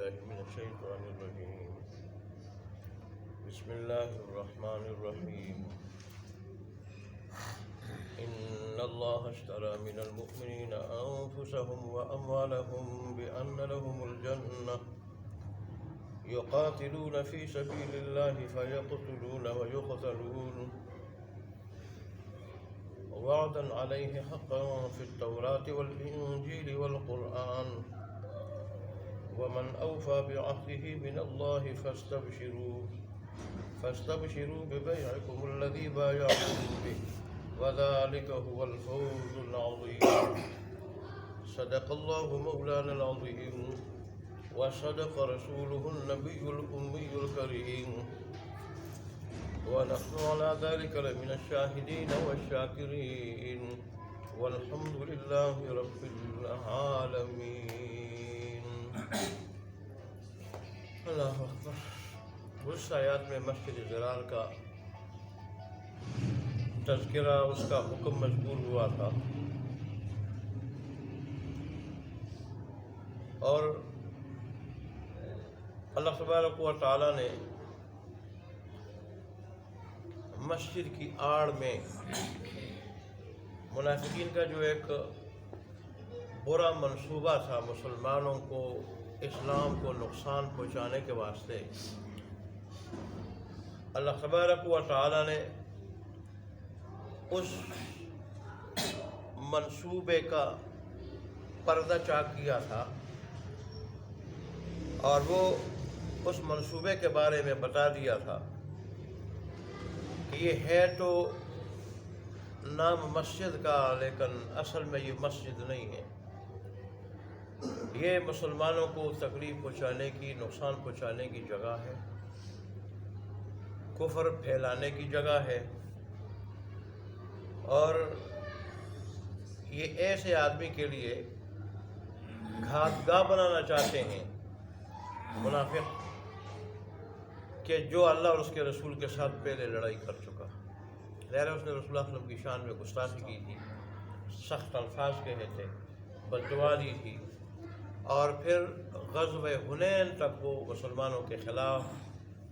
بالله من الشيطان الرجيم. بسم الله الرحمن الرحيم. إن الله اشترى من المؤمنين أنفسهم وأموالهم بأن لهم الجنة يقاتلون في سبيل الله فيقتلون ويقتلون وعدا عليه حقا في التوراة والإنجيل والقرآن ومن أوفى بعهده من الله فاستبشروا ببيعكم الذي بايعتم به وذلك هو الفوز العظيم. صدق الله مولانا العظيم وصدق رسوله النبي الأمي الكريم ونحن على ذلك لمن الشاهدين والشاكرين والحمد لله رب العالمين. اللہ اکبر. اس آیات میں مسجد ضرار کا تذکرہ، اس کا حکم مذکور ہوا تھا، اور اللہ تبارک و تعالیٰ نے مسجد کی آڑ میں منافقین کا جو ایک برا منصوبہ تھا مسلمانوں کو، اسلام کو نقصان پہنچانے کے واسطے، اللہ تبارک و تعالیٰ نے اس منصوبے کا پردہ چاک کیا تھا، اور وہ اس منصوبے کے بارے میں بتا دیا تھا کہ یہ ہے تو نام مسجد کا، لیکن اصل میں یہ مسجد نہیں ہے. یہ مسلمانوں کو تکلیف پہنچانے کی، نقصان پہنچانے کی جگہ ہے، کفر پھیلانے کی جگہ ہے، اور یہ ایسے آدمی کے لیے گھات گاہ بنانا چاہتے ہیں منافق کہ جو اللہ اور اس کے رسول کے ساتھ پہلے لڑائی کر چکا. ظاہر ہے اس نے رسول اللہ صلی اللہ علیہ وسلم کی شان میں گستاخی کی تھی، سخت الفاظ کہے تھے، بددعا دی تھی، اور پھر غزوہ حنین تک وہ مسلمانوں کے خلاف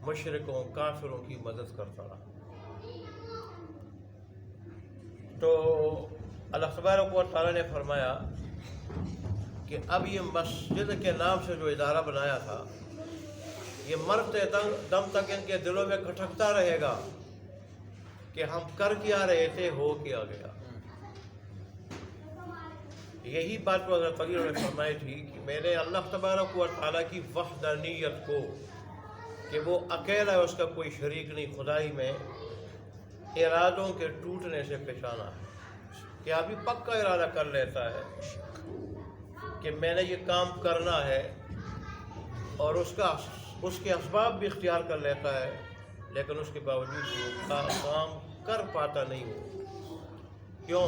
مشرکوں، کافروں کی مدد کرتا رہا. تو اللہ تبارک و تعالیٰ نے فرمایا کہ اب یہ مسجد کے نام سے جو ادارہ بنایا تھا، یہ مرتے دم تک ان کے دلوں میں کھٹکتا رہے گا کہ ہم کر کیا رہے تھے، ہو کیا گیا. یہی بات تو حضرت علی نے فرمائی تھی کہ میں نے اللہ تبارک و تعالیٰ کی وحدانیت کو، کہ وہ اکیلا ہے، اس کا کوئی شریک نہیں، خدائی میں ارادوں کے ٹوٹنے سے پہچانا ہے کہ ابھی پکا ارادہ کر لیتا ہے کہ میں نے یہ کام کرنا ہے، اور اس کے اسباب بھی اختیار کر لیتا ہے، لیکن اس کے باوجود وہ کام کر پاتا نہیں ہو. کیوں؟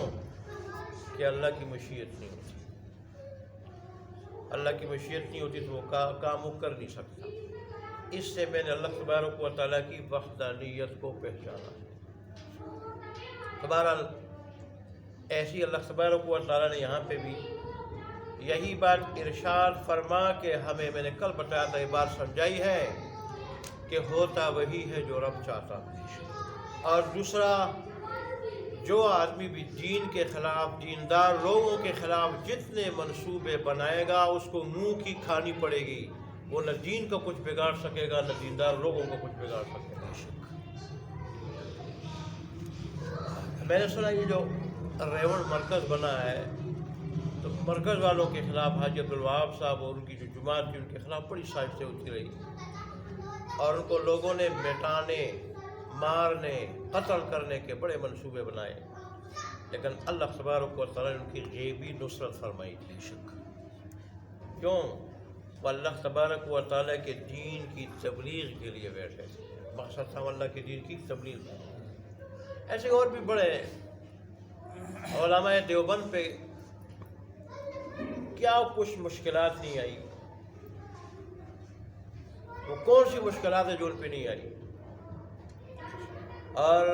کہ اللہ کی مشیت نہیں ہوتی. اللہ کی مشیت نہیں ہوتی تو وہ کام وہ کر نہیں سکتا. اس سے میں نے اللہ تبارک و تعالیٰ کی وحدانیت کو پہچانا. بہرحال ایسی اللہ تبارک و تعالیٰ نے یہاں پہ بھی یہی بات ارشاد فرما کے ہمیں، میں نے کل بتایا تھا، یہ بات سمجھائی ہے کہ ہوتا وہی ہے جو رب چاہتا. اور دوسرا، جو آدمی بھی دین کے خلاف، دیندار لوگوں کے خلاف جتنے منصوبے بنائے گا، اس کو منہ کی کھانی پڑے گی. وہ نہ دین کو کچھ بگاڑ سکے گا، نہ دیندار لوگوں کو کچھ بگاڑ سکے گا. میں نے سنا یہ جو ریوڑ مرکز بنا ہے، تو مرکز والوں کے خلاف حاجی عبدالوہاب صاحب اور ان کی جو جماعت تھی، ان کے خلاف بڑی سازشیں ہوتی رہی، اور ان کو لوگوں نے مٹانے، مارنے، قتل کرنے کے بڑے منصوبے بنائے، لیکن اللہ تبارک و تعالیٰ نے ان کی غیبی نصرت فرمائی تھی. کیوں؟ وہ اللہ تبارک و تعالیٰ کے دین کی تبلیغ کے لیے بیٹھے تھے. مقصد تھا اللہ کے دین کی تبلیغ. ایسے اور بھی بڑے علماء دیوبند پہ کیا کچھ مشکلات نہیں آئی. وہ کون سی مشکلات ہیں جو ان پہ نہیں آئی. اور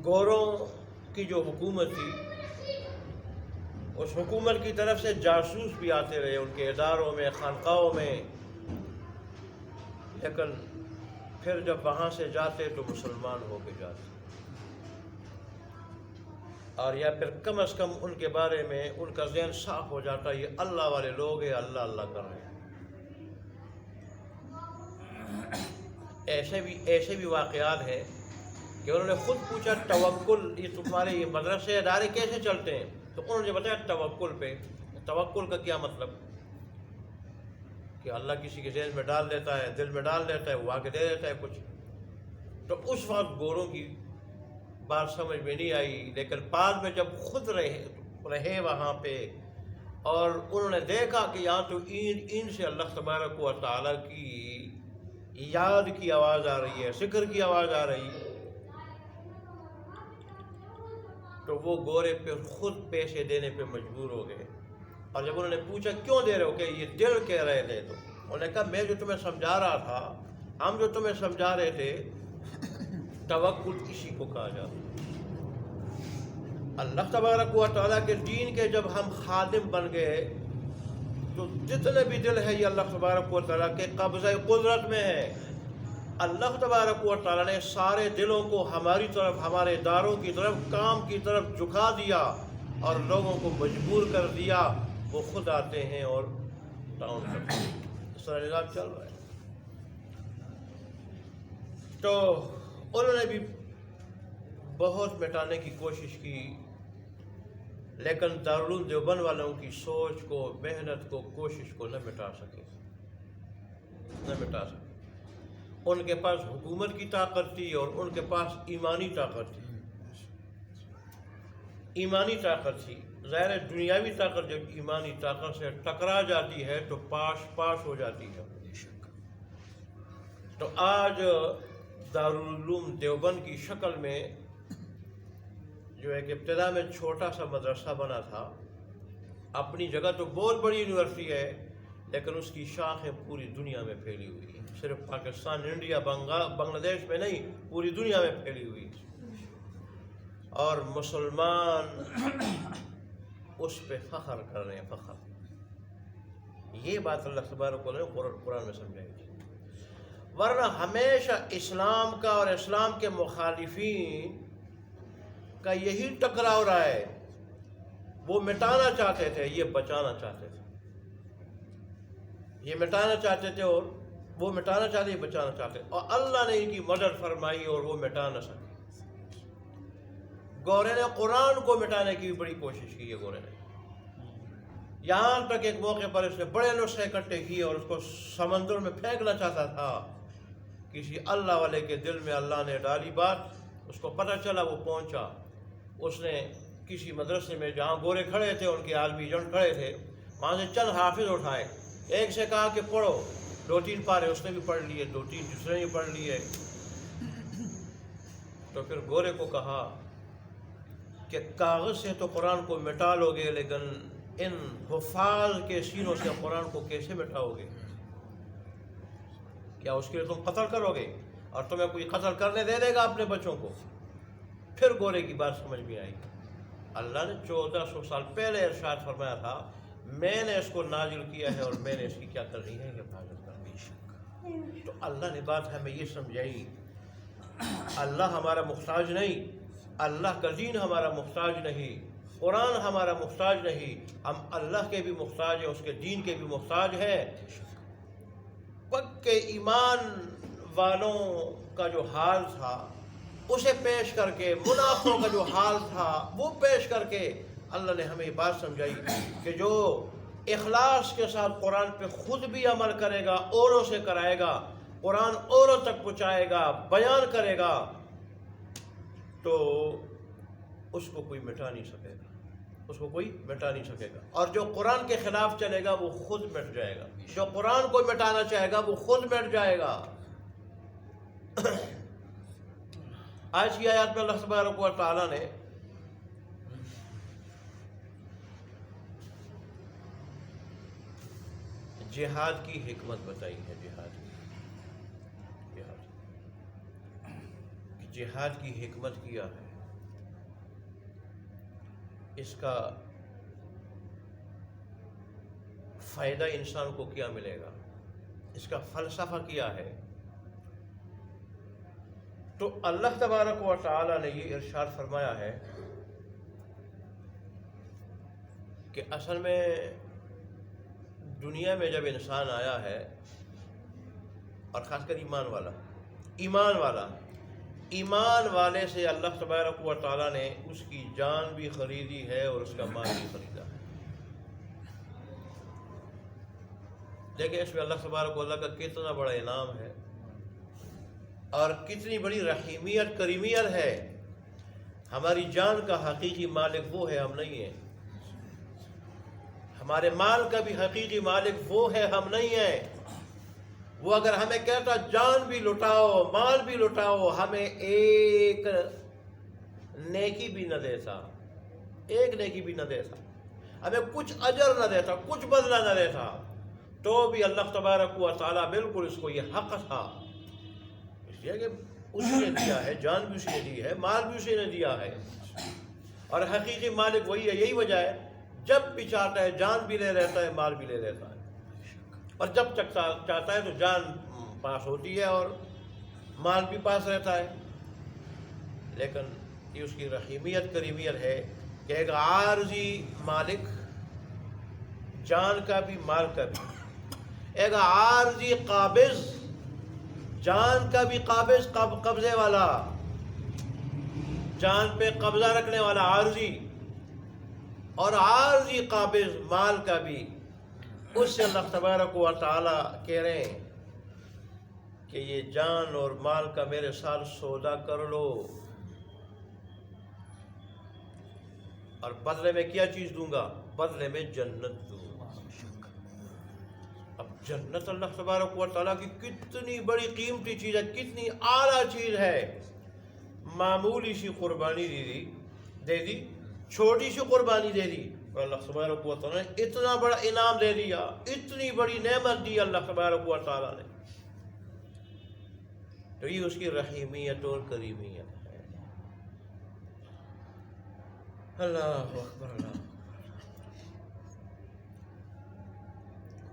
گوروں کی جو حکومت تھی اس حکومت کی طرف سے جاسوس بھی آتے رہے ان کے اداروں میں، خانقاہوں میں، لیکن پھر جب وہاں سے جاتے تو مسلمان ہو کے جاتے، اور یا پھر کم از کم ان کے بارے میں ان کا ذہن صاف ہو جاتا یہ اللہ والے لوگ ہیں، اللہ اللہ کر رہے ہیں۔ ایسے بھی واقعات ہیں کہ انہوں نے خود پوچھا توکل، یہ تمہارے یہ مدرسے ادارے کیسے چلتے ہیں؟ تو انہوں نے بتایا توکل پہ۔ توکل کا کیا مطلب؟ کہ اللہ کسی کے ذہن میں ڈال دیتا ہے، دل میں ڈال دیتا ہے، وہ آگے دے دیتا ہے کچھ۔ تو اس وقت گوروں کی بات سمجھ میں نہیں آئی، لیکن بعد میں جب خود رہے وہاں پہ اور انہوں نے دیکھا کہ یہاں تو ان سے اللہ تبارک و تعالیٰ کی یاد کی آواز آ رہی ہے، ذکر کی آواز آ رہی ہے، تو وہ گورے پہ خود پیسے دینے پہ مجبور ہو گئے۔ اور جب انہوں نے پوچھا کیوں دے رہے ہو، کہ یہ دل کہہ رہے تھے، تو انہوں نے کہا میں جو تمہیں سمجھا رہا تھا، ہم جو تمہیں سمجھا رہے تھے، توکل اسی کو کہا جاتا۔ اللہ تبارک و تعالیٰ کے دین کے جب ہم خادم بن گئے تو جتنے بھی دل ہے یہ اللہ تبارک و تعالیٰ کے قبضہ قدرت میں ہے۔ اللہ تبارک و تعالیٰ نے سارے دلوں کو ہماری طرف، ہمارے اداروں کی طرف، کام کی طرف جھکا دیا اور لوگوں کو مجبور کر دیا، وہ خود آتے ہیں اور تعاون کرتے ہیں۔ اس طرح نظام چل رہا ہے۔ تو انہوں نے بھی بہت مٹانے کی کوشش کی، لیکن دارالعلوم دیوبند والوں کی سوچ کو، محنت کو، کوشش کو نہ مٹا سکے۔ ان کے پاس حکومت کی طاقت تھی اور ان کے پاس ایمانی طاقت تھی۔ ایمانی طاقت تھی، ظاہر ہے دنیاوی طاقت جب ایمانی طاقت سے ٹکرا جاتی ہے تو پاش ہو جاتی ہے۔ تو آج دارالعلوم دیوبند کی شکل میں جو ایک ابتدا میں چھوٹا سا مدرسہ بنا تھا، اپنی جگہ تو بہت بڑی یونیورسٹی ہے، لیکن اس کی شاخیں پوری دنیا میں پھیلی ہوئی ہیں، صرف پاکستان، انڈیا، بنگلہ دیش میں نہیں، پوری دنیا میں پھیلی ہوئی ہے، اور مسلمان اس پہ فخر کر رہے ہیں، فخر۔ یہ بات اللہ تبارک و تعالیٰ نے قرآن میں سمجھائی تھی، ورنہ ہمیشہ اسلام کا اور اسلام کے مخالفین کا یہی ٹکراؤ رہا ہے۔ وہ مٹانا چاہتے تھے، یہ بچانا چاہتے تھے، یہ مٹانا چاہتے تھے اور وہ مٹانا چاہتے، یہ بچانا چاہتے، اور اللہ نے ان کی مدد فرمائی اور وہ مٹا نہ سکے۔ گورے نے قرآن کو مٹانے کی بھی بڑی کوشش کی ہے، گورے نے، یہاں تک ایک موقع پر اس نے بڑے نسخے اکٹھے کیے اور اس کو سمندر میں پھینکنا چاہتا تھا۔ کسی اللہ والے کے دل میں اللہ نے ڈالی بات، اس کو پتہ چلا، وہ پہنچا، اس نے کسی مدرسے میں جہاں گورے کھڑے تھے، ان کے عالمی جن کھڑے تھے، وہاں سے چند حافظ اٹھائے، ایک سے کہا کہ پڑھو، 2-3 پارے اس نے بھی پڑھ لیے، 2-3 دوسرے نے بھی پڑھ لیے۔ تو پھر گورے کو کہا کہ کاغذ سے تو قرآن کو مٹا لو گے، لیکن ان حفاظ کے سینوں سے قرآن کو کیسے مٹاؤ گے؟ کیا اس کے لیے تم قتل کرو گے؟ اور تمہیں کوئی قتل کرنے دے دے گا اپنے بچوں کو؟ پھر گورے کی بات سمجھ میں آئی۔ اللہ نے 1400 سال پہلے ارشاد فرمایا تھا، میں نے اس کو نازل کیا ہے اور میں نے اس کی کیا کرنی ہے، حفاظت کرنی ہے۔ تو اللہ نے بات ہمیں یہ سمجھائی، اللہ ہمارا محتاج نہیں، اللہ کا دین ہمارا محتاج نہیں، قرآن ہمارا محتاج نہیں، ہم اللہ کے بھی محتاج ہیں، اس کے دین کے بھی محتاج ہیں۔ پکے ایمان والوں کا جو حال تھا اسے پیش کر کے، منافقوں کا جو حال تھا وہ پیش کر کے اللہ نے ہمیں یہ بات سمجھائی کہ جو اخلاص کے ساتھ قرآن پہ خود بھی عمل کرے گا، اوروں سے کرائے گا، قرآن اوروں تک پہنچائے گا، بیان کرے گا، تو اس کو کوئی مٹا نہیں سکے گا، اس کو کوئی مٹا نہیں سکے گا۔ اور جو قرآن کے خلاف چلے گا وہ خود مٹ جائے گا، جو قرآن کو مٹانا چاہے گا وہ خود مٹ جائے گا۔ آج کی آیات میں اللہ تبارک و تعالیٰ نے جہاد کی حکمت بتائی ہے، جہاد کی حکمت کیا ہے، اس کا فائدہ انسان کو کیا ملے گا، اس کا فلسفہ کیا ہے؟ تو اللہ تبارک و تعالی نے یہ ارشاد فرمایا ہے کہ اصل میں دنیا میں جب انسان آیا ہے، اور خاص کر ایمان والے سے اللہ تبارک و تعالیٰ نے اس کی جان بھی خریدی ہے اور اس کا مال بھی خریدا ہے۔ دیکھیں اس میں اللہ تبارک و تعالیٰ کا کتنا بڑا انعام ہے اور کتنی بڑی رحیمیت کریمیت ہے۔ ہماری جان کا حقیقی مالک وہ ہے، ہم نہیں ہیں۔ ہمارے مال کا بھی حقیقی مالک وہ ہے، ہم نہیں ہیں۔ وہ اگر ہمیں کہتا جان بھی لٹاؤ مال بھی لٹاؤ، ہمیں ایک نیکی بھی نہ دیتا، ایک نیکی بھی نہ دیتا، ہمیں کچھ اجر نہ دیتا، کچھ بدلہ نہ دیتا، تو بھی اللہ تبارک و تعالیٰ بالکل اس کو یہ حق تھا، اس لیے کہ اسی نے دیا ہے، جان بھی اسی نے دی ہے، مال بھی اسی نے دیا ہے، اور حقیقی مالک وہی ہے۔ یہی وجہ ہے جب بھی چاہتا ہے جان بھی لے لیتا ہے، مال بھی لے لیتا ہے، اور جب تک چاہتا ہے تو جان پاس ہوتی ہے اور مال بھی پاس رہتا ہے۔ لیکن یہ اس کی رحیمیت کریمیت ہے کہ ایک عارضی مالک، جان کا بھی مال کا بھی، ایک عارضی قابض، جان کا بھی قابض، قبضے والا، جان پہ قبضہ رکھنے والا عارضی، اور عارضی قابض مال کا بھی۔ اس سے اللہ تبارک و تعالیٰ کہہ رہے ہیں کہ یہ جان اور مال کا میرے ساتھ سودا کر لو، اور بدلے میں کیا چیز دوں گا؟ بدلے میں جنت دوں گا۔ اب جنت اللہ تبارک و تعالیٰ کی کتنی بڑی قیمتی چیز ہے، کتنی اعلیٰ چیز ہے۔ معمولی سی قربانی دے دی، چھوٹی سی قربانی دے دی، اور اللہ تبارک و تعالیٰ نے اتنا بڑا انعام دے دیا، اتنی بڑی نعمت دی اللہ تبارک و تعالیٰ نے۔ تو یہ اس کی رحیمیت اور کریمیت ہے۔ اللہ اکبر، اللہ اکبر۔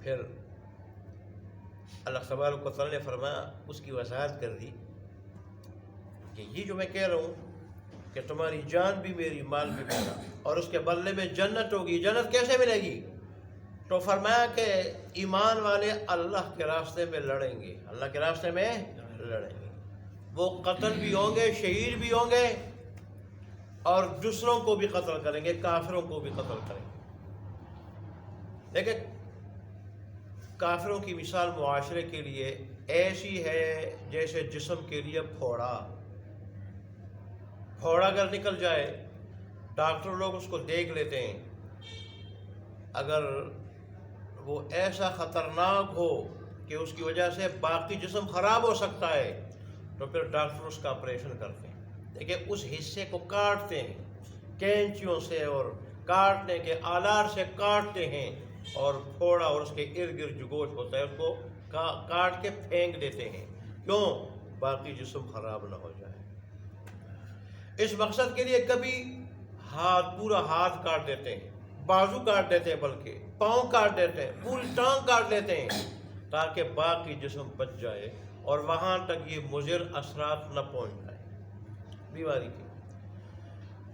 پھر اللہ تبارک و تعالیٰ نے فرمایا، اس کی وضاحت کر دی کہ یہ جو میں کہہ رہا ہوں کہ تمہاری جان بھی میری، مال بھی میرا، اور اس کے بدلے میں جنت ہوگی۔ جنت کیسے ملے گی؟ تو فرمایا کہ ایمان والے اللہ کے راستے میں لڑیں گے، اللہ کے راستے میں لڑیں گے، وہ قتل بھی ہوں گے، شہید بھی ہوں گے، اور دوسروں کو بھی قتل کریں گے، کافروں کو بھی قتل کریں گے۔ دیکھیں کافروں کی مثال معاشرے کے لیے ایسی ہے جیسے جسم کے لیے پھوڑا اگر نکل جائے، ڈاکٹر لوگ اس کو دیکھ لیتے ہیں، اگر وہ ایسا خطرناک ہو کہ اس کی وجہ سے باقی جسم خراب ہو سکتا ہے، تو پھر ڈاکٹر اس کا آپریشن کرتے ہیں۔ دیکھیں اس حصے کو کاٹتے ہیں کینچیوں سے، اور کاٹنے کے آلات سے کاٹتے ہیں، اور پھوڑا اور اس کے ارد گرد جو گوشت ہوتا ہے اس کو کاٹ کے پھینک دیتے ہیں۔ کیوں؟ باقی جسم خراب نہ ہو جائے۔ اس مقصد کے لیے کبھی پورا ہاتھ کاٹ دیتے ہیں، بازو کاٹ دیتے ہیں، بلکہ پاؤں کاٹ دیتے ہیں، پوری ٹانگ کاٹ دیتے ہیں، تاکہ باقی جسم بچ جائے اور وہاں تک یہ مضر اثرات نہ پہنچ جائے بیماری کی۔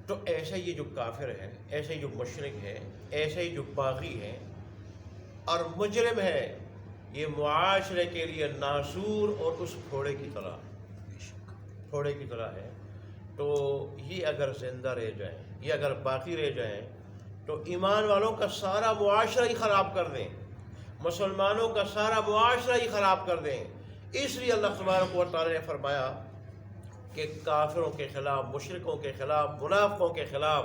تو ایسے یہ جو کافر ہے، ایسے جو مشرک ہے، ایسے ہی جو باغی ہے اور مجرم ہے، یہ معاشرے کے لیے ناسور اور اس پھوڑے کی طرح ہے۔ تو یہ اگر زندہ رہ جائیں، یہ اگر باقی رہ جائیں، تو ایمان والوں کا سارا معاشرہ ہی خراب کر دیں، مسلمانوں کا سارا معاشرہ ہی خراب کر دیں۔ اس لیے اللہ تبارک و تعالیٰ نے فرمایا کہ کافروں کے خلاف، مشرکوں کے خلاف، منافقوں کے خلاف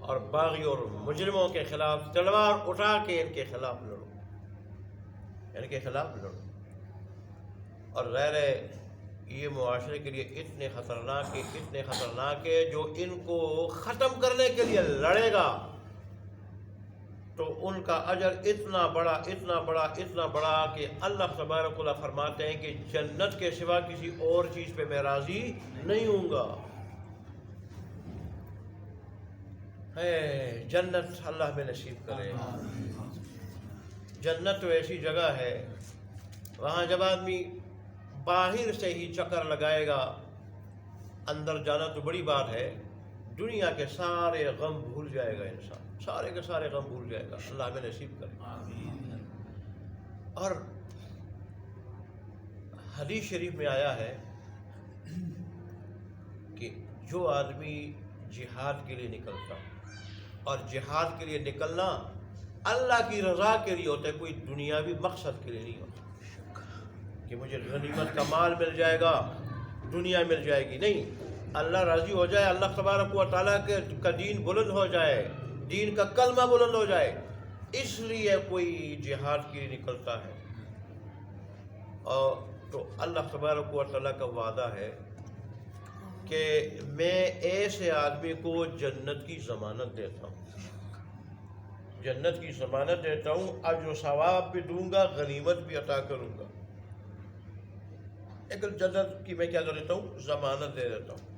اور باغی اور مجرموں کے خلاف تلوار اٹھا کے ان کے خلاف لڑو، ان کے خلاف لڑو۔ اور ظاہر ہے یہ معاشرے کے لیے اتنے خطرناک ہے، جو ان کو ختم کرنے کے لیے لڑے گا تو ان کا اجر اتنا بڑا کہ اللہ تبارک و تعالیٰ فرماتے ہیں کہ جنت کے سوا کسی اور چیز پہ میں راضی نہیں ہوں گا۔ جنت اللہ میں نصیب کرے۔ جنت تو ایسی جگہ ہے وہاں جب آدمی باہر سے ہی چکر لگائے گا، اندر جانا تو بڑی بات ہے، دنیا کے سارے غم بھول جائے گا انسان، سارے کے سارے غم بھول جائے گا، اللہ ہمیں نصیب کرے۔ اور حدیث شریف میں آیا ہے کہ جو آدمی جہاد کے لیے نکلتا، اور جہاد کے لیے نکلنا اللہ کی رضا کے لیے ہوتا ہے، کوئی دنیاوی مقصد کے لیے نہیں ہوتا کہ مجھے غنیمت کا مال مل جائے گا، دنیا مل جائے گی، نہیں، اللہ راضی ہو جائے، اللہ تبارک و تعالیٰ کا دین بلند ہو جائے، دین کا کلمہ بلند ہو جائے، اس لیے کوئی جہاد کے لیے نکلتا ہے۔ اور تو اللہ تبارک و تعالیٰ کا وعدہ ہے کہ میں ایسے آدمی کو جنت کی ضمانت دیتا ہوں، جنت کی ضمانت دیتا ہوں، اجر و ثواب بھی دوں گا، غنیمت بھی عطا کروں گا۔ ایک جنت کی میں کیا کر دیتا ہوں؟ ضمانت دے دیتا ہوں۔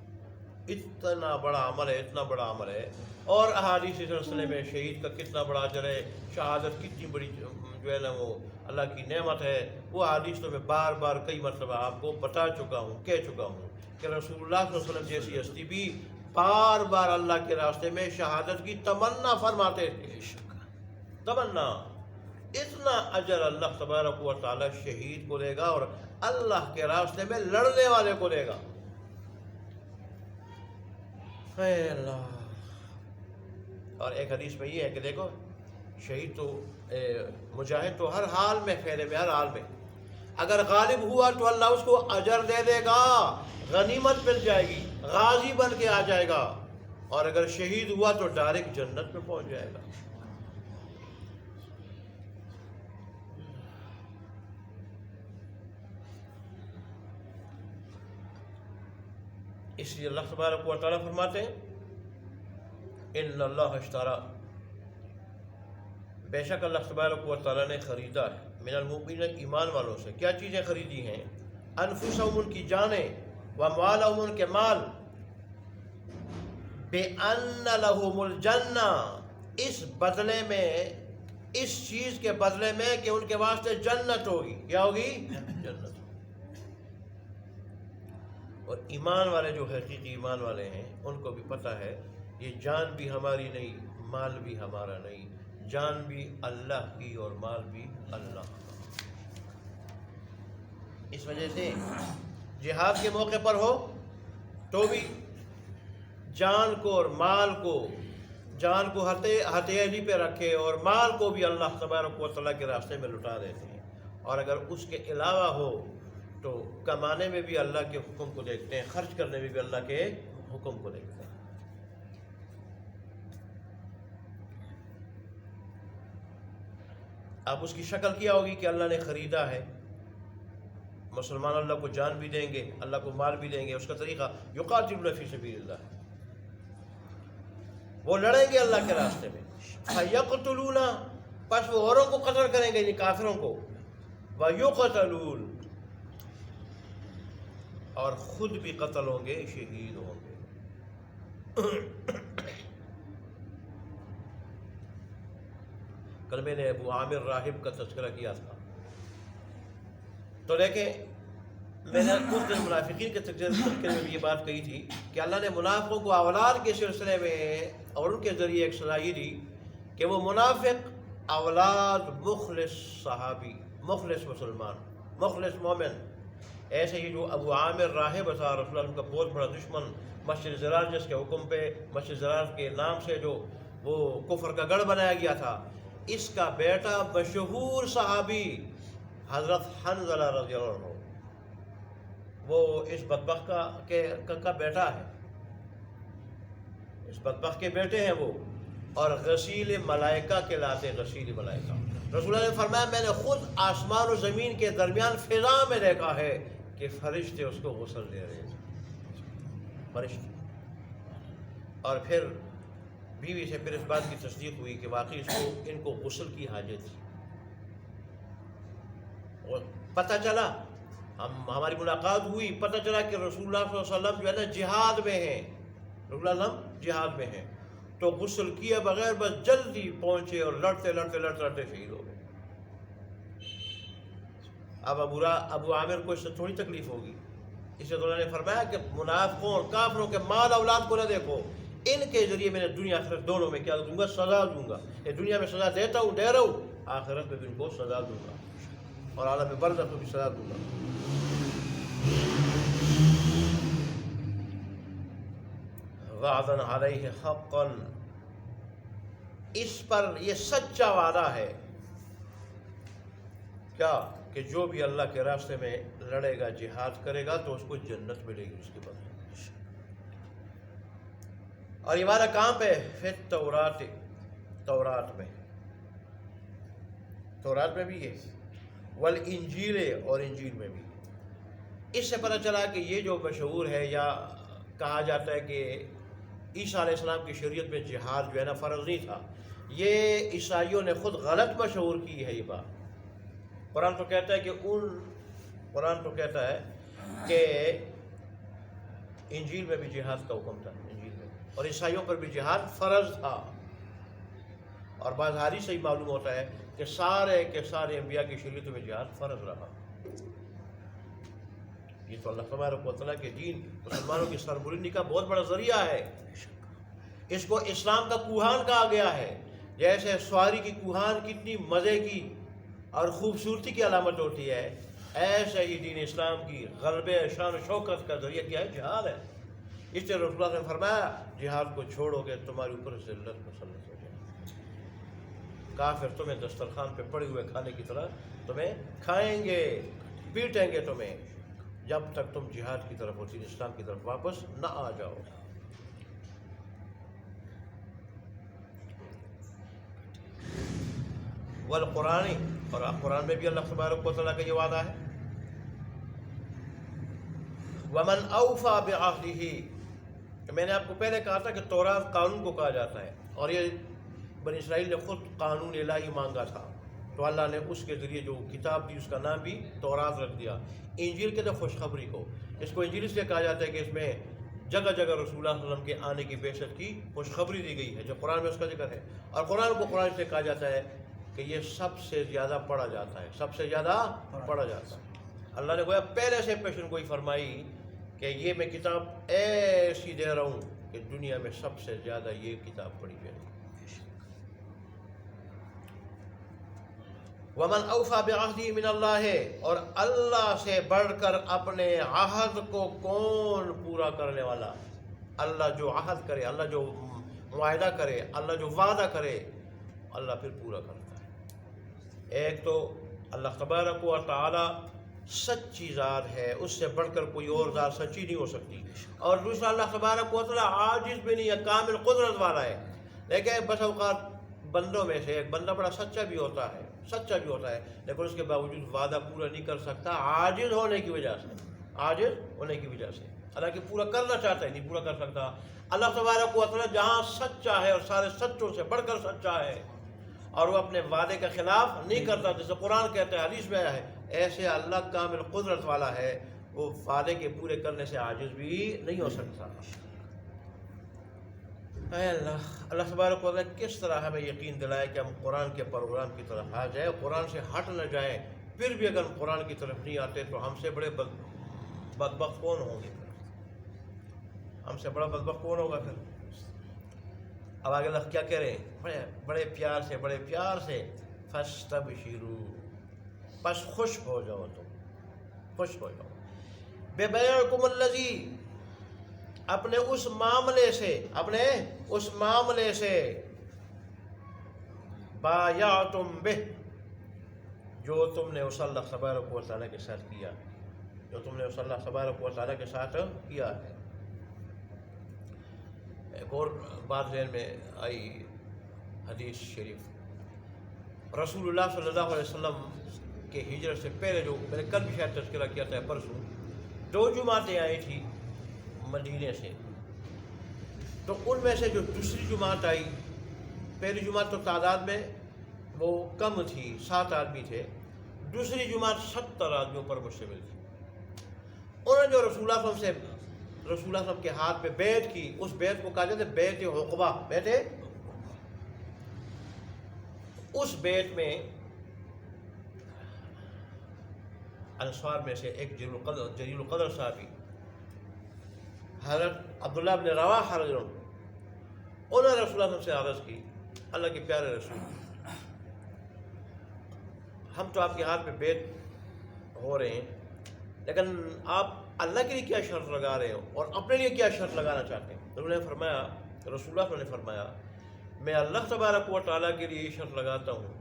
اتنا بڑا عمل ہے، اتنا بڑا عمل ہے۔ اور احادیث اس سلسلے میں شہید کا کتنا بڑا اجر ہے، شہادت کتنی بڑی جو ہے نا وہ اللہ کی نعمت ہے، وہ حدیث تو میں بار بار کئی مرتبہ آپ کو بتا چکا ہوں، کہہ چکا ہوں کہ رسول اللہ صلی اللہ علیہ وسلم جیسی ہستی بھی بار بار اللہ کے راستے میں شہادت کی تمنا فرماتے تھے، تمنا۔ اتنا اجر اللہ تبارک و تعالی شہید کو دے گا اور اللہ کے راستے میں لڑنے والے کو دے گا۔ اے اللہ! اور ایک حدیث میں یہ ہے کہ دیکھو، شہید تو مجاہد تو ہر حال میں خیر میں، ہر حال میں اگر غالب ہوا تو اللہ اس کو اجر دے دے گا، غنیمت مل جائے گی، غازی بن کے آ جائے گا، اور اگر شہید ہوا تو ڈائریکٹ جنت میں پہنچ جائے گا۔ اس لیے اللہ تبارک و تعالیٰ فرماتے ہیں ان اللہ اشترى، بے شک اللہ تبارک و تعالیٰ نے خریدا ہے، من المؤمنین، ایمان والوں سے کیا چیزیں خریدی ہیں؟ انفسہم، ان کی جانیں، واموالہم، ان کے مال، بِأَنَّ لَهُمُ الْجَنَّةَ، اس بدلے میں، اس چیز کے بدلے میں کہ ان کے واسطے جنت ہوگی۔ کیا ہوگی؟ جنت۔ اور ایمان والے جو حقیقی ایمان والے ہیں ان کو بھی پتہ ہے یہ جان بھی ہماری نہیں، مال بھی ہمارا نہیں، جان بھی اللہ کی اور مال بھی اللہ کا۔ اس وجہ سے جہاد کے موقع پر ہو تو بھی جان کو اور مال کو، جان کو ہتھیلی پہ رکھے اور مال کو بھی اللہ تبارک و تعالیٰ کے راستے میں لٹا دیتے ہیں، اور اگر اس کے علاوہ ہو تو کمانے میں بھی اللہ کے حکم کو دیکھتے ہیں، خرچ کرنے میں بھی اللہ کے حکم کو دیکھتے ہیں۔ اب اس کی شکل کیا ہوگی کہ اللہ نے خریدا ہے، مسلمان اللہ کو جان بھی دیں گے، اللہ کو مال بھی دیں گے۔ اس کا طریقہ یقاتلون فی سبیل اللہ، وہ لڑیں گے اللہ کے راستے میں، فیقتلون، پس وہ اوروں کو قتل کریں گے، یعنی کافروں کو، ویقتلون، اور خود بھی قتل ہوں گے، شہید ہوں گے۔ کل میں نے ابو عامر راہب کا تذکرہ کیا تھا، تو دیکھیں میں نے اس دن منافقین کے تذکرے میں بھی یہ بات کہی تھی کہ اللہ نے منافقوں کو اولاد کے سلسلے میں اور ان کے ذریعے ایک صلاحی دی کہ وہ منافق اولاد مخلص صحابی، مخلص مسلمان، مخلص مومن، ایسے ہی جو ابو عامر راہب تھا، رسول اللہ کا بہت بڑا دشمن، مسجد زرار جس کے حکم پہ مسجد زرار کے نام سے جو وہ کفر کا گڑھ بنایا گیا تھا، اس کا بیٹا مشہور صحابی حضرت حنظلہ رضی اللہ عنہ، وہ اس بدبخت کا بیٹا ہے، اس بدبخت کے بیٹے ہیں وہ، اور غسیل ملائکہ کہلاتے، غسیل ملائکہ۔ رسول اللہ نے فرمایا میں نے خود آسمان و زمین کے درمیان فضا میں دیکھا ہے کہ فرشتے اس کو غسل دے رہے تھے، فرشتے۔ اور پھر بیوی سے پھر اس بات کی تصدیق ہوئی کہ واقعی ان کو غسل کی حاجت تھی، اور پتہ چلا، ہماری ملاقات ہوئی، پتہ چلا کہ رسول اللہ صلی اللہ علیہ وسلم جو ہے نا جہاد میں ہیں، رسول اللہ جہاد میں ہیں، تو غسل کیے بغیر بس جلدی پہنچے اور لڑتے لڑتے شہید ہو گئے۔ اب ابو عامر کو اس سے تھوڑی تکلیف ہوگی، اس سے تو اللہ نے فرمایا کہ منافقوں اور کافروں کے مال اولاد کو نہ دیکھو، ان کے ذریعے میں نے دنیا آخرت دونوں میں کیا دوں گا؟ سزا دوں گا۔ یہ دنیا میں سزا دیتا ہوں، دے رہا ہوں، آخرت میں بھی ان کو سزا دوں گا، اور عالم برزخ کو بھی سزا دوں گا۔ وعدن علیہ حقا، اس پر یہ سچا وعدہ ہے کیا کہ جو بھی اللہ کے راستے میں لڑے گا، جہاد کرے گا تو اس کو جنت ملے گی اس کے بعد۔ اور یہ وعدہ کہاں پہ؟ پھر تورات میں بھی ہے، والانجیل، اور انجیل میں بھی۔ اس سے پتہ چلا کہ یہ جو مشہور ہے یا کہا جاتا ہے کہ عیسیٰ علیہ السلام کی شریعت میں جہاد جو ہے نا فرض نہیں تھا، یہ عیسائیوں نے خود غلط مشہور کی ہے یہ بات۔ قرآن تو کہتا ہے کہ انجیل میں بھی جہاد کا حکم تھا، انجیل میں، اور عیسائیوں پر بھی جہاد فرض تھا۔ اور بعض حدیث سے ہی معلوم ہوتا ہے کہ سارے کے سارے انبیاء کی شریعت میں جہاد فرض رہا۔ یہ تو اللہ تبارک و تعالیٰ کے دین، مسلمانوں کی سربلندی کا بہت بڑا ذریعہ ہے۔ اس کو اسلام کا کوہان کہا گیا ہے۔ جیسے سواری کی کوہان کتنی مزے کی اور خوبصورتی کی علامت ہوتی ہے، ایسے ہی دین اسلام کی غلبے شان و شوکت کا ذریعہ کیا ہے؟ جہاد ہے۔ اس لیے رسول اللہ نے فرمایا جہاد کو چھوڑو گے تمہارے اوپر ذلت مسلط ہو جائے، کافر تمہیں دسترخوان پہ پڑے ہوئے کھانے کی طرح تمہیں کھائیں گے، پیٹیں گے تمہیں، جب تک تم جہاد کی طرف اور دین اسلام کی طرف واپس نہ آ جاؤ۔ والقرآن، اور قرآن میں بھی اللہ تبارک و تعالیٰ کا یہ وعدہ ہے، وَمَنْ أَوْفَى بِعَهْدِهِ۔ میں نے آپ کو پہلے کہا تھا کہ تورات قانون کو کہا جاتا ہے، اور یہ بنی اسرائیل نے خود قانون الہی مانگا تھا، تو اللہ نے اس کے ذریعے جو کتاب دی اس کا نام بھی تورات رکھ دیا۔ انجیل کے خوشخبری کو، اس کو انجیل اس لیے کہا جاتا ہے کہ اس میں جگہ جگہ رسول اللہ صلی اللہ علیہ وسلم کے آنے کی بعثت کی خوشخبری دی گئی ہے، جو قرآن میں اس کا ذکر ہے۔ اور قرآن کو قرآن سے کہا جاتا ہے کہ یہ سب سے زیادہ پڑھا جاتا ہے، سب سے زیادہ پڑھا جاتا ہے۔ اللہ نے گویا پہلے سے پیشن گوئی فرمائی کہ یہ میں کتاب ایسی دے رہا ہوں کہ دنیا میں سب سے زیادہ یہ کتاب پڑھی جائے۔ وَمَنْ أَوْفَى بِعَهْدِهِ مِنَ اللَّهِ، اور اللہ سے بڑھ کر اپنے عہد کو کون پورا کرنے والا؟ اللہ جو عہد کرے، اللہ جو معاہدہ کرے، اللہ جو وعدہ کرے، اللہ پھر پورا کرتا ہے۔ ایک تو اللہ تبارک و تعالی سچی ذات ہے، اس سے بڑھ کر کوئی اور ذات سچی نہیں ہو سکتی، اور دوسرا اللہ تبارک و تعالی عاجز بھی نہیں ہے، کامل قدرت والا ہے۔ لیکن بس اوقات بندوں میں سے ایک بندہ بڑا سچا بھی ہوتا ہے لیکن اس کے باوجود وعدہ پورا نہیں کر سکتا، عاجز ہونے کی وجہ سے، حالانکہ پورا کرنا چاہتا ہے، نہیں پورا کر سکتا۔ اللہ تبارک و تعالی جہاں سچا ہے اور سارے سچوں سے بڑھ کر سچا ہے، اور وہ اپنے وعدے کا خلاف نہیں کرتا، جیسے قرآن کہتا ہے، حدیث میں ہے، ایسے اللہ کامل قدرت والا ہے، وہ وعدے کے پورے کرنے سے عاجز بھی نہیں ہو سکتا۔ اے اللہ تبارک و تعالیٰ کس طرح ہمیں یقین دلائے کہ ہم قرآن کے پروگرام کی طرف آ جائیں، قرآن سے ہٹ نہ جائیں، پھر بھی اگر ہم قرآن کی طرف نہیں آتے تو ہم سے بڑے بدبخت کون ہوں گے؟ ہم سے بڑا بدبخت کون ہوگا پھر؟ اب آگے اللہ کیا کہہ رہے ہیں؟ بڑے پیار سے فَاسْتَبْشِرُوا، بس خوش ہو جاؤ، بِبَيْعِكُمُ الَّذِي، اپنے اس معاملے سے بایعتم بہ، جو تم نے اس اللہ تبارک و تعالیٰ کے ساتھ کیا، ہے۔ ایک اور بات ذہن میں آئی، حدیث شریف، رسول اللہ صلی اللہ علیہ وسلم کے ہجرت سے پہلے، جو میں نے کل بھی شاید تذکرہ کیا تھا، پرسوں 2 جماعتیں آئی تھی مدینے سے، تو ان میں سے جو دوسری جماعت آئی، پہلی جماعت تو تعداد میں وہ کم تھی، 7 آدمی تھے، دوسری جماعت 70 آدمیوں پر مشتمل تھی۔ انہوں نے جو رسول اللہ صلی اللہ علیہ وسلم کے ہاتھ پہ بیعت کی، اس بیعت کو کہا جاتا ہے بیعت عقبہ، اس بیعت میں انصار میں سے ایک جلیل القدر صحابی حضرت عبداللہ بن رواحہ رضی اللہ عنہ، انہوں نے رسول اللہ صلی اللہ علیہ وسلم سے عرض کی، اللہ کے پیارے رسول، ہم تو آپ کے ہاتھ پہ بیعت ہو رہے ہیں، لیکن آپ اللہ کے لیے کیا شرط لگا رہے ہو اور اپنے لیے کیا شرط لگانا چاہتے ہیں؟ تو انہوں نے فرمایا، رسول اللہ صلی اللہ علیہ وسلم نے فرمایا، میں اللہ تبارک و تعالیٰ کے لیے یہ شرط لگاتا ہوں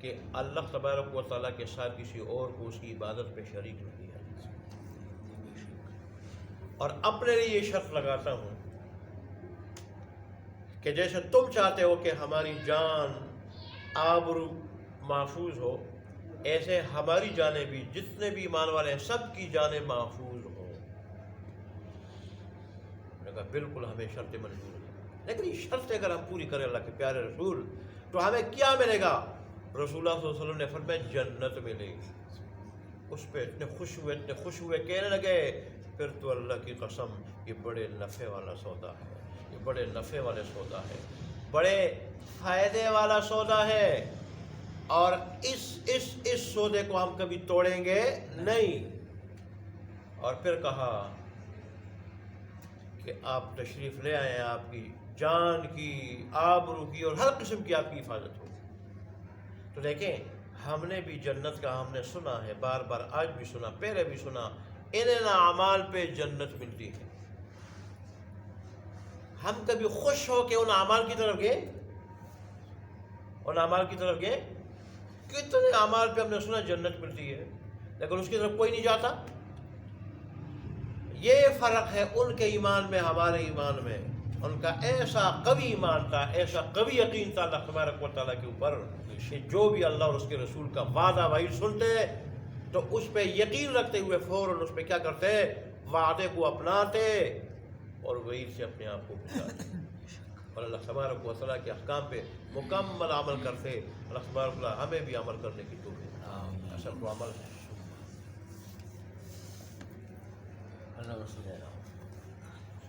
کہ اللہ تبارک و تعالیٰ کے ساتھ کسی اور کو اس کی عبادت پہ شریک نہیں کیا، اور اپنے لیے یہ شرط لگاتا ہوں کہ جیسے تم چاہتے ہو کہ ہماری جان آبرو محفوظ ہو، ایسے ہماری جانیں بھی، جتنے بھی ایمان والے ہیں سب کی جانیں محفوظ ہو۔ میں نے کہا بالکل ہمیں شرط منظور ہے، لیکن یہ شرط اگر ہم پوری کریں اللہ کے پیارے رسول تو ہمیں کیا ملے گا؟ رسول اللہ صلی اللہ علیہ وسلم نے فرمایا جنت ملے گی۔ اس پہ اتنے خوش ہوئے کہنے لگے، پھر تو اللہ کی قسم یہ بڑے نفع والا سودا ہے، یہ بڑے نفع والے سودا ہے، بڑے فائدے والا سودا ہے، اور اس سودے کو ہم کبھی توڑیں گے نہیں۔ اور پھر کہا کہ آپ تشریف لے آئیں، آپ کی جان کی، آبرو کی اور ہر قسم کی آپ کی حفاظت ہو۔ تو دیکھیں، ہم نے بھی جنت کا ہم نے سنا ہے، بار بار آج بھی سنا، پہلے بھی سنا، ان اعمال پہ جنت ملتی ہے۔ ہم کبھی خوش ہو کہ ان اعمال کی طرف گئے، ان اعمال کی طرف گئے؟ کتنے اعمال پہ ہم نے سنا جنت ملتی ہے، لیکن اس کی طرف کوئی نہیں جاتا۔ یہ فرق ہے ان کے ایمان میں، ہمارے ایمان میں۔ ان کا ایسا قوی ایمان تھا، ایسا قوی یقین تھا اللہ تبارک و تعالیٰ کے اوپر کہ جو بھی اللہ اور اس کے رسول کا وعدہ وعید سنتے تو اس پہ یقین رکھتے ہوئے فوراً اس پہ کیا کرتے؟ وعدے کو اپناتے اور وعید سے اپنے آپ کو بچاتے، اور اللہ تبارک و تعالیٰ کے احکام پہ مکمل عمل کرتے۔ اللہ تبارک و تعالیٰ ہمیں بھی عمل کرنے کی توفیق دے، اصل کو عمل ہے۔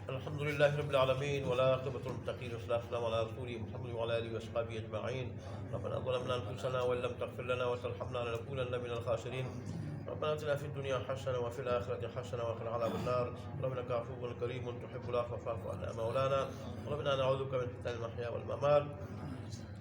الحمد للہ رب العالمین والعاقبۃ للمتقین والصلاۃ والسلام علی رسول محمد وعلی آلہ وصحبہ اجمعین۔ ربنا ظلمنا انفسنا وان لم تغفر لنا وترحمنا لنكونن من الخاسرین۔ ربنا آتنا في الدنيا حسنة وفي الآخرة حسنة وقنا عذاب النار. اللهم إنك عفو كريم تحب العفو فاعف عنا مولانا. اللهم إنا نعوذ بك من فتن المحيا والممات.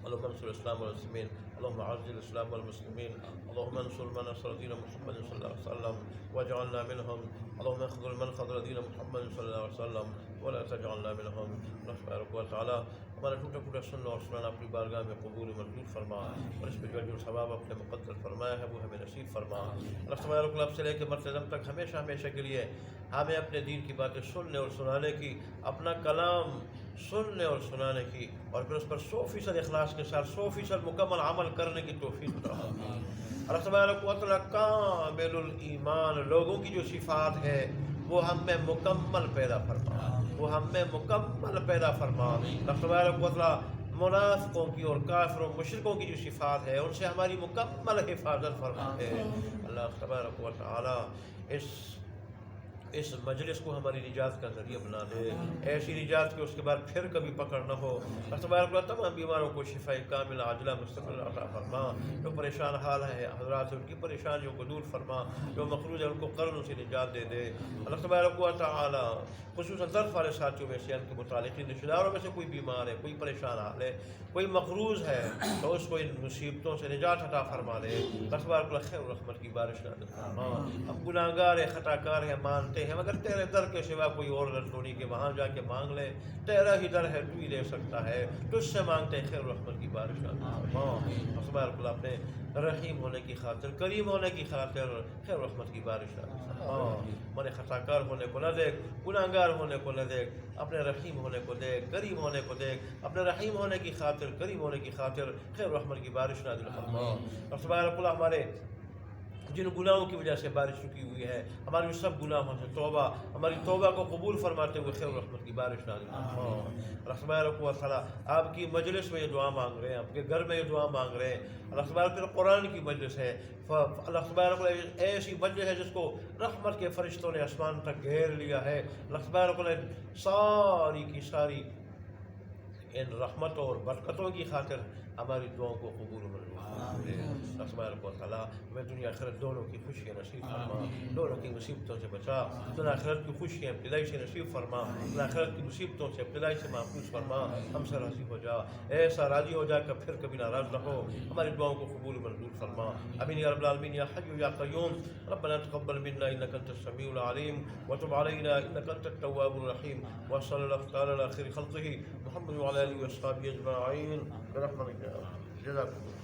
اللهم انصر الإسلام والمسلمين. اللهم أعز الإسلام والمسلمين. اللهم انصر من نصر دين محمد صلى الله عليه وسلم واجعلنا منهم. اللهم اخذل من خذل دين محمد صلى الله عليه وسلم ولا تجعلنا منهم. نسألك وتعالى ہمارا ٹوٹا پھوٹا سننا اور سنانا اپنی بارگاہ میں قبول منظور فرما، اور اس پہ جو اجر ثواب اپنے مقدر فرمایا ہے وہ ہمیں نصیب فرما۔ اللہ تبارک و تعالیٰ سے لے کے مرتے دم تک ہمیشہ ہمیشہ کے لیے ہمیں اپنے دین کی باتیں سننے اور سنانے کی، اپنا کلام سننے اور سنانے کی، اور پھر اس پر 100% اخلاص کے ساتھ 100% مکمل عمل کرنے کی توفیق عطا فرما۔ اللہ تبارک و تعالیٰ کامل الایمان لوگوں کی جو صفات ہے وہ ہم میں مکمل پیدا فرما، وہ ہم میں مکمل پیدا فرما۔ اللہ تبارک و تعالیٰ منافقوں کی اور کافروں مشرکوں کی جو صفات ہے ان سے ہماری مکمل حفاظت فرما ہے۔ اللہ تبارک و تعالیٰ اس مجلس کو ہماری نجات کا ذریعہ بنا دے، ایسی نجات کہ اس کے بعد پھر کبھی پکڑ نہ ہو۔ اللہ تبارک و تعالیٰ تمام بیماروں کو شفاء کامل عاجلہ مستقل عطا فرما، جو پریشان حال ہے حضرات ان کی پریشانیوں کو دور فرما، جو مقروض ہے ان کو قرضوں سے نجات دے دے۔ اللہ تبارک و تعالیٰ خصوصاً ظرف والے ساتھیوں میں سے ان کے متعلقین رشتہ داروں میں سے کوئی بیمار ہے، کوئی پریشان حال ہے، کوئی مقروض ہے تو اس کو ان مصیبتوں سے نجات عطا فرما دے۔ اللہ تبارک و خیر و رحمت کی بارش نازل فرما۔ ہم گناہ گار ہیں، خطا کار ہیں، مانتے ہیں، مگر تیرے در کے سوا کوئی اور در تھوڑی کہ وہاں جا کے مانگ لے، تیرا ہی در ہے، تو ہی دے سکتا ہے، تجھ سے مانگتے ہیں خیر و رحمت کی بارش نازل فرما۔ اللہ تبارک و اپنے رحیم ہونے کی خاطر، کریم ہونے کی خاطر خیر و رحمت کی بارش نازل فرما۔ ہمارے خطا کار ہونے کو نہ دیکھ، گناہ گار ہونے کو نہ دیکھ، اپنے رحیم ہونے کو دیکھ، کریم ہونے کو دیکھ، اپنے رحیم ہونے کی خاطر، کریم ہونے کی خاطر خیر و رحمت کی بارش نازل فرما۔ اور تبارک اللہ ہمارے جن گناہوں کی وجہ سے بارش رکی ہوئی ہے، ہماری سب گناہوں سے توبہ، ہماری توبہ کو قبول فرماتے ہوئے خیر و رحمت کی بارش نازل فرما۔ اللہ تبارک و تعالیٰ آپ کی مجلس میں یہ دعا مانگ رہے ہیں، آپ کے گھر میں یہ دعا مانگ رہے ہیں۔ اللہ تبارک و قرآن کی مجلس ہے، اللہ تبارک و ایسی مجلس ہے جس کو رحمت کے فرشتوں نے آسمان تک گھیر لیا ہے۔ اللہ تبارک و ساری کی ساری ان رحمتوں اور برکتوں کی خاطر ہماری دعاؤں کو قبول و منظور فرما اسماء رب و تعالیٰ میں دنیا آخرت دونوں کی خوشیاں نصیب فرما دونوں کی مصیبتوں سے بچا دنیا آخرت کی خوشیاں ابتدائی سے نصیب فرما دنیا آخرت کی مصیبتوں سے ابتدائی سے محفوظ فرما ہم سے راضی ہو جا ایسا راضی ہو جا کہ پھر کبھی ناراض نہ ہو ہماری دعاؤں کو قبول و منظور فرما امین یا رب العالمین یا حی یا قیوم ربنا تقبل منا انك انت السميع العليم وتب علينا انك انت التواب الرحيم وصلى الله تعالى على خير خلقه محمد وعلى اله وصحبه اجمعين برحمتك يا رب جزاكم الله